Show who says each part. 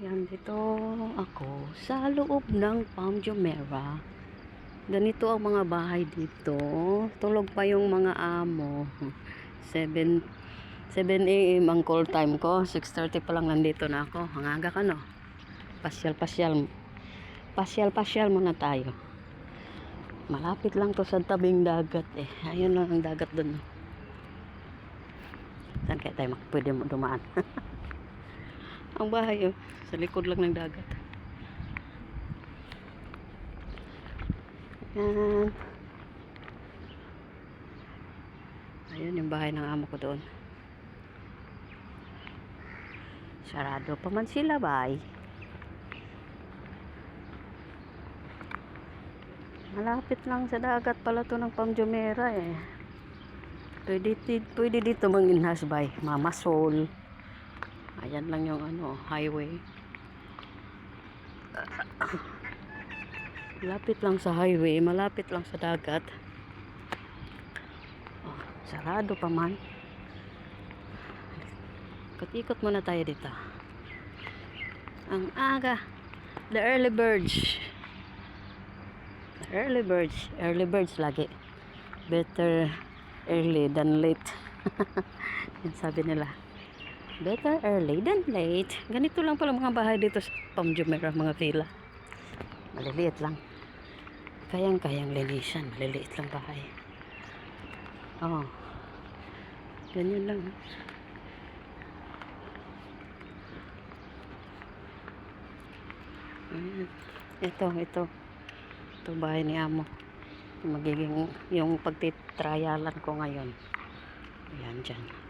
Speaker 1: Ayan, dito ako sa loob ng Palm Jumeirah. Ganito ang mga bahay dito. Tulog pa yung mga amo. 7 a.m. ang call time ko. 6:30 pa lang nandito na ako. Ang aga ka, no? Pasyal muna tayo. Malapit lang to sa tabing dagat eh. Ayun lang ang dagat dun. Saan kaya tayo pwede dumaan? Ang bahay oh, sa likod lang ng dagat. Yan. Ayun yung bahay ng amo ko doon. Sarado pa man sila, bay. Malapit lang sa dagat pala to ng Palm Jumeirah eh. Pwede dito manginhas, bay. Mama Sol. Ayan lang yung ano, highway. Malapit lang sa highway, malapit lang sa dagat. Oh, sarado pa man. Ikot-ikot muna tayo dito. Ang aga. The early birds. Early birds lagi. Better early than late. Yan sabi nila. Better early than late. Ganito lang pala mga bahay dito sa Palm Jumeirah, mga villa. Maliliit lang. Kayang-kayang linisan. Maliliit lang bahay. Oh. Ganyan lang. Ito bahay ni amo. Magiging yung pagtitrayalan ko ngayon. Ayan dyan.